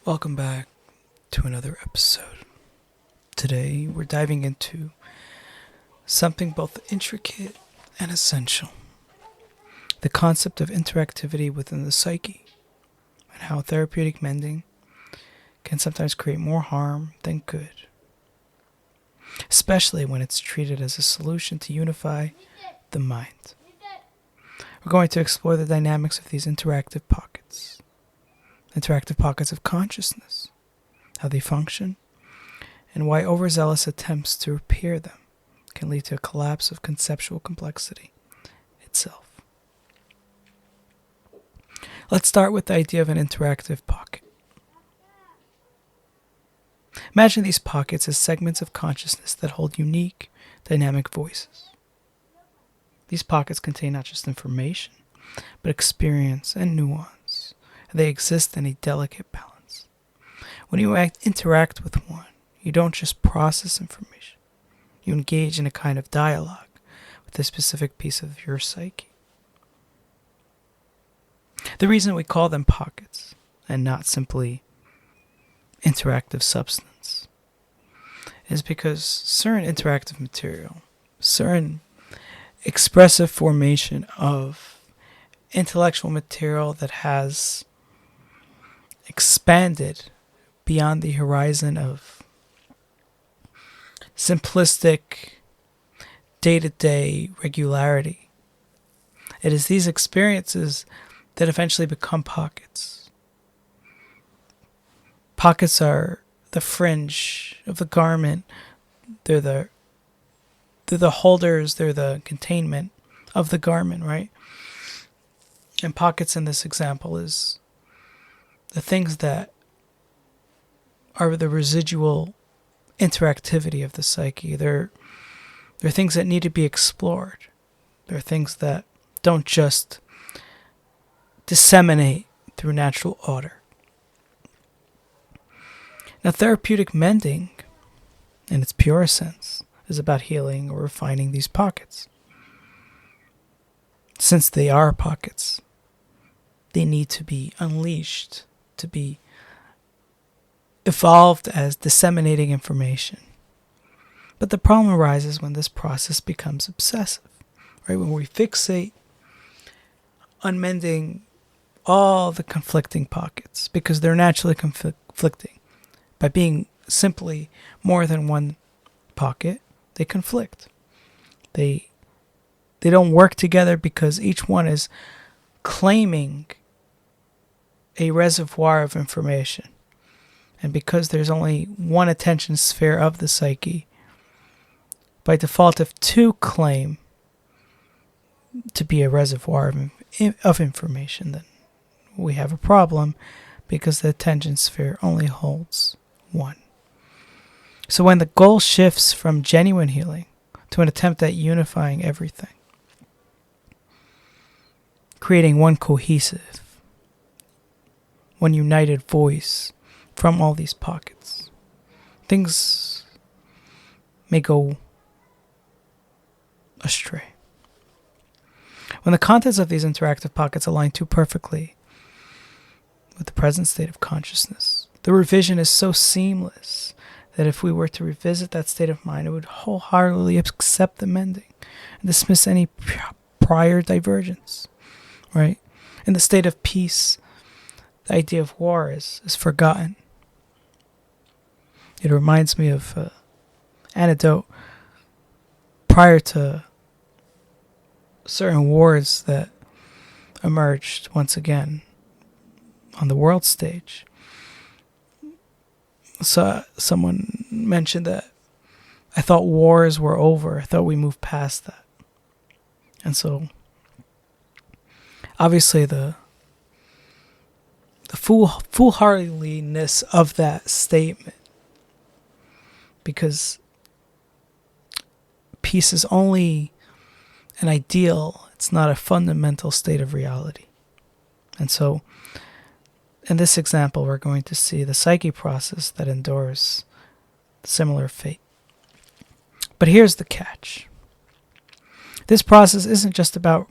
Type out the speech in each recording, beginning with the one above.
Welcome back to another episode. Today we're diving into something both intricate and essential. The concept of interactivity within the psyche and how therapeutic mending can sometimes create more harm than good, especially when it's treated as a solution to unify the mind. We're going to explore the dynamics of these interactive pockets of consciousness, how they function, and why overzealous attempts to repair them can lead to a collapse of conceptual complexity itself. Let's start with the idea of an interactive pocket. Imagine these pockets as segments of consciousness that hold unique, dynamic voices. These pockets contain not just information, but experience and nuance. They exist in a delicate balance. When you interact with one, you don't just process information. You engage in a kind of dialogue with a specific piece of your psyche. The reason we call them pockets and not simply interactive substance is because certain interactive material, certain expressive formation of intellectual material that has expanded beyond the horizon of simplistic day-to-day regularity. It is these experiences that eventually become pockets. Pockets are the fringe of the garment. They're the holders, they're the containment of the garment, right? And pockets in this example is the things that are the residual interactivity of the psyche. They're things that need to be explored. They're things that don't just disseminate through natural order. Now, therapeutic mending, in its purest sense, is about healing or refining these pockets. Since they are pockets, they need to be unleashed, to be evolved as disseminating information. But the problem arises when this process becomes obsessive, right? When we fixate on mending all the conflicting pockets, because they're naturally conflicting. By being simply more than one pocket, they conflict. They don't work together because each one is claiming a reservoir of information. And because there's only one attention sphere of the psyche, by default, if two claim to be a reservoir of information, then we have a problem because the attention sphere only holds one. So when the goal shifts from genuine healing to an attempt at unifying everything, creating one cohesive, one united voice from all these pockets, things may go astray. When the contents of these interactive pockets align too perfectly with the present state of consciousness, the revision is so seamless that if we were to revisit that state of mind, it would wholeheartedly accept the mending and dismiss any prior divergence, right? In the state of peace, the idea of war is forgotten. It reminds me of an anecdote prior to certain wars that emerged once again on the world stage. So someone mentioned that I thought wars were over. I thought we moved past that. And obviously the foolhardiness of that statement, because peace is only an ideal, it's not a fundamental state of reality. And so in this example, we're going to see the psyche process that endures similar fate. But here's the catch. This process isn't just about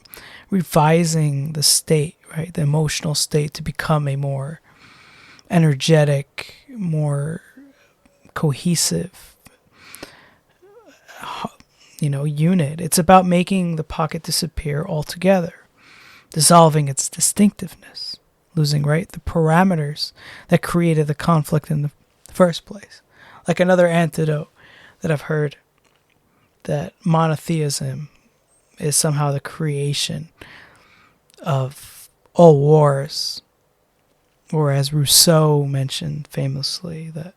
revising the state, right? The emotional state to become a more energetic, more cohesive, unit. It's about making the pocket disappear altogether, dissolving its distinctiveness, losing, right, the parameters that created the conflict in the first place. Like another antidote that I've heard, that monotheism is somehow the creation of all wars, or as Rousseau mentioned famously, that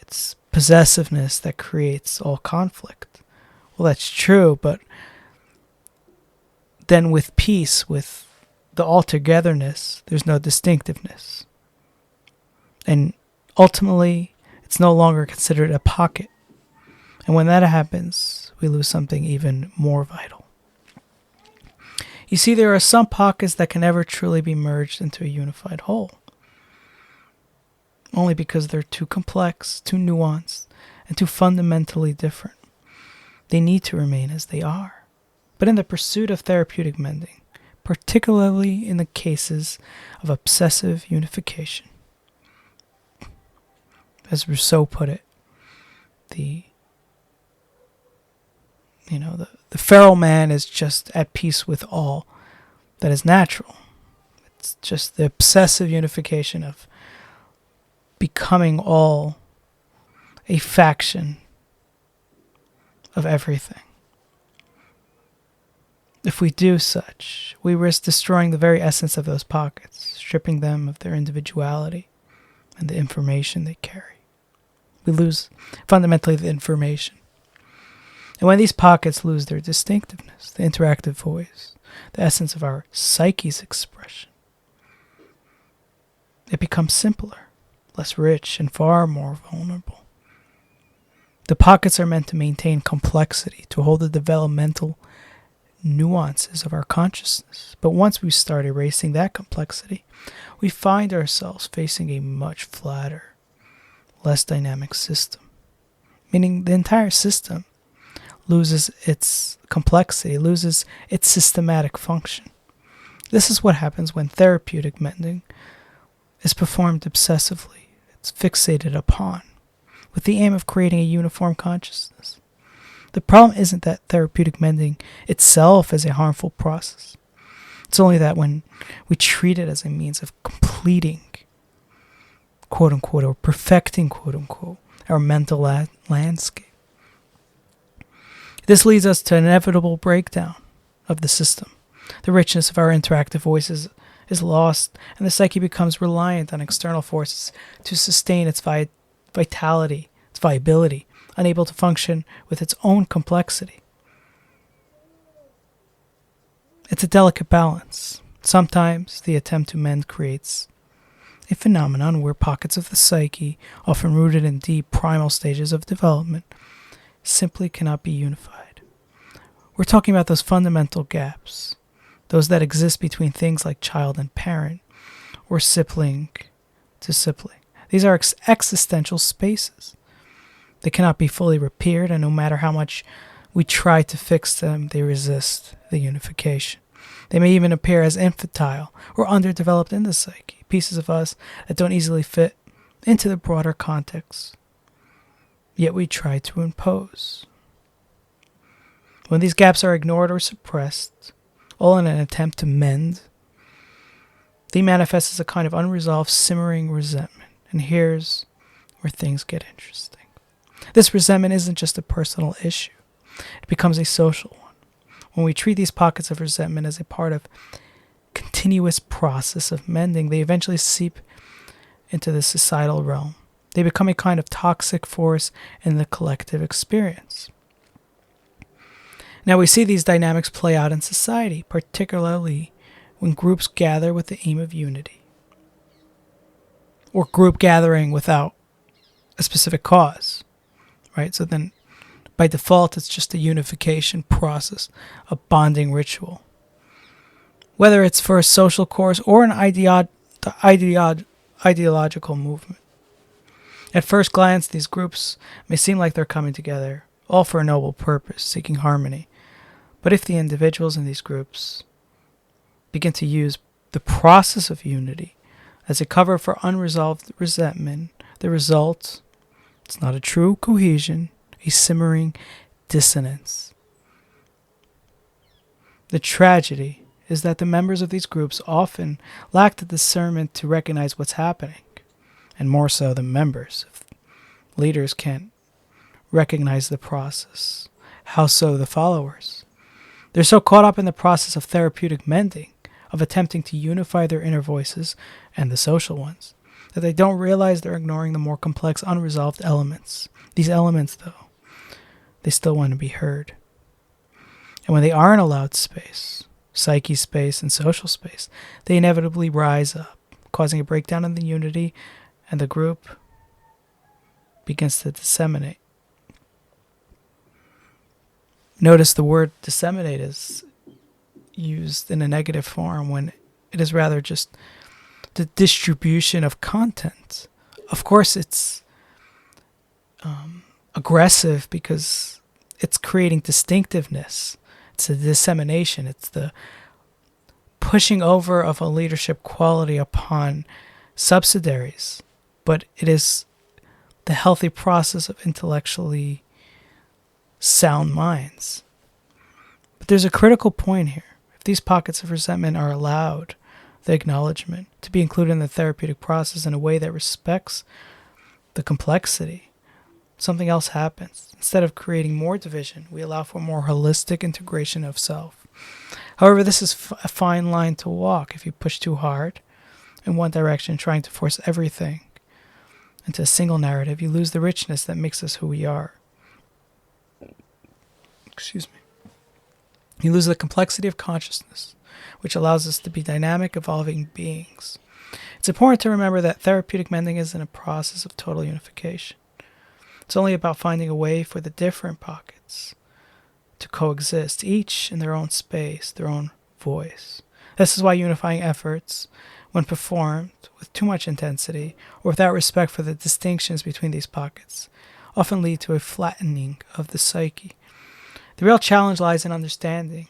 it's possessiveness that creates all conflict. Well, that's true, but then with peace, with the altogether-ness, there's no distinctiveness. And ultimately, it's no longer considered a pocket. And when that happens, we lose something even more vital. You see, there are some pockets that can never truly be merged into a unified whole, only because they're too complex, too nuanced, and too fundamentally different. They need to remain as they are. But in the pursuit of therapeutic mending, particularly in the cases of obsessive unification, as Rousseau put it, the feral man is just at peace with all that is natural. It's just the obsessive unification of becoming all a faction of everything. If we do such, we risk destroying the very essence of those pockets, stripping them of their individuality and the information they carry. We lose fundamentally the information. And when these pockets lose their distinctiveness, the interactive voice, the essence of our psyche's expression, it becomes simpler, less rich, and far more vulnerable. The pockets are meant to maintain complexity, to hold the developmental nuances of our consciousness. But once we start erasing that complexity, we find ourselves facing a much flatter, less dynamic system. Meaning the entire system loses its complexity, loses its systematic function. This is what happens when therapeutic mending is performed obsessively. It's fixated upon, with the aim of creating a uniform consciousness. The problem isn't that therapeutic mending itself is a harmful process. It's only that when we treat it as a means of completing, quote unquote, or perfecting, quote unquote, our mental landscape, this leads us to an inevitable breakdown of the system. The richness of our interactive voices is lost, and the psyche becomes reliant on external forces to sustain its vitality, its viability, unable to function with its own complexity. It's a delicate balance. Sometimes the attempt to mend creates a phenomenon where pockets of the psyche, often rooted in deep primal stages of development, simply cannot be unified. We're talking about those fundamental gaps, those that exist between things like child and parent, or sibling to sibling. These are existential spaces. They cannot be fully repaired, and no matter how much we try to fix them, they resist the unification. They may even appear as infantile or underdeveloped in the psyche, pieces of us that don't easily fit into the broader context, yet we try to impose. When these gaps are ignored or suppressed, all in an attempt to mend, they manifest as a kind of unresolved, simmering resentment. And here's where things get interesting. This resentment isn't just a personal issue. It becomes a social one. When we treat these pockets of resentment as a part of continuous process of mending, they eventually seep into the societal realm. They become a kind of toxic force in the collective experience. Now we see these dynamics play out in society, particularly when groups gather with the aim of unity, or group gathering without a specific cause, right? So then by default, it's just a unification process, a bonding ritual. Whether it's for a social cause or an ideological movement. At first glance, these groups may seem like they're coming together, all for a noble purpose, seeking harmony. But if the individuals in these groups begin to use the process of unity As a cover for unresolved resentment, the result, it's not a true cohesion, a simmering dissonance. The tragedy is that the members of these groups often lack the discernment to recognize what's happening, and more so the members. If leaders can't recognize the process, how so the followers? They're so caught up in the process of therapeutic mending, of attempting to unify their inner voices and the social ones, that they don't realize they're ignoring the more complex, unresolved elements. These elements, though, they still want to be heard. And when they aren't allowed space, psyche space and social space, they inevitably rise up, causing a breakdown in the unity, and the group begins to disseminate. Notice the word disseminate is used in a negative form when it is rather just the distribution of content. Of course, it's aggressive because it's creating distinctiveness. It's a dissemination. It's the pushing over of a leadership quality upon subsidiaries. But it is the healthy process of intellectually sound minds. But there's a critical point here. If these pockets of resentment are allowed, the acknowledgement, to be included in the therapeutic process in a way that respects the complexity, something else happens. Instead of creating more division, we allow for more holistic integration of self. However, this is a fine line to walk. If you push too hard in one direction, trying to force everything into a single narrative, you lose the richness that makes us who we are. You lose the complexity of consciousness, which allows us to be dynamic, evolving beings. It's important to remember that therapeutic mending isn't a process of total unification. It's only about finding a way for the different pockets to coexist, each in their own space, their own voice. This is why unifying efforts, when performed with too much intensity or without respect for the distinctions between these pockets, often lead to a flattening of the psyche. The real challenge lies in understanding.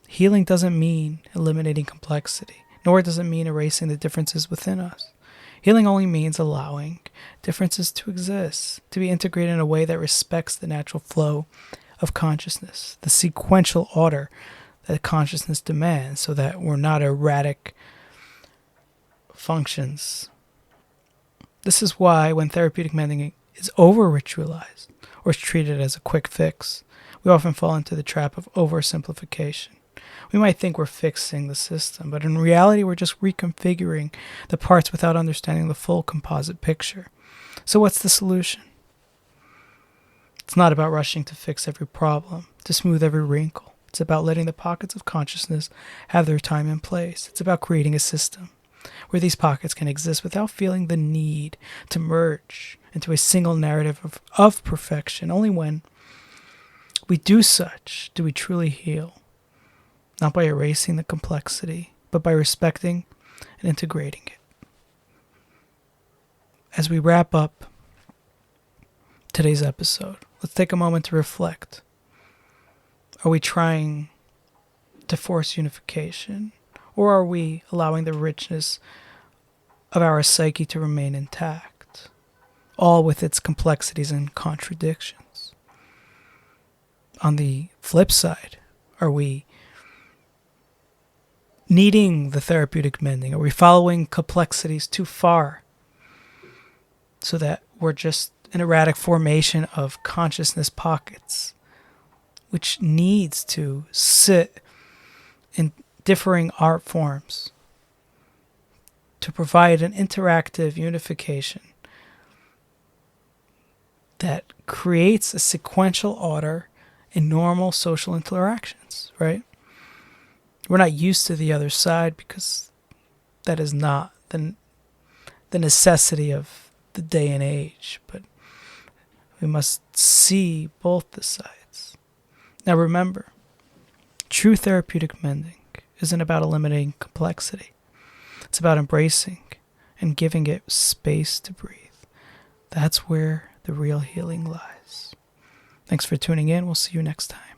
Healing doesn't mean eliminating complexity, nor does it mean erasing the differences within us. Healing only means allowing differences to exist, to be integrated in a way that respects the natural flow of consciousness, the sequential order that consciousness demands, so that we're not erratic functions. This is why when therapeutic mending is over-ritualized or is treated as a quick fix, we often fall into the trap of oversimplification. We might think we're fixing the system, but in reality we're just reconfiguring the parts without understanding the full composite picture. So what's the solution? It's not about rushing to fix every problem, to smooth every wrinkle. It's about letting the pockets of consciousness have their time and place. It's about creating a system where these pockets can exist without feeling the need to merge into a single narrative of perfection. Only when we do such do we truly heal. Not by erasing the complexity, but by respecting and integrating it. As we wrap up today's episode, let's take a moment to reflect. Are we trying to force unification, or are we allowing the richness of our psyche to remain intact, all with its complexities and contradictions? On the flip side, are we needing the therapeutic mending? Are we following complexities too far so that we're just an erratic formation of consciousness pockets, which needs to sit in differing art forms to provide an interactive unification that creates a sequential order in normal social interactions, right? We're not used to the other side because that is not the necessity of the day and age, but we must see both the sides. Now remember, true therapeutic mending isn't about eliminating complexity. It's about embracing and giving it space to breathe. That's where the real healing lies. Thanks for tuning in. We'll see you next time.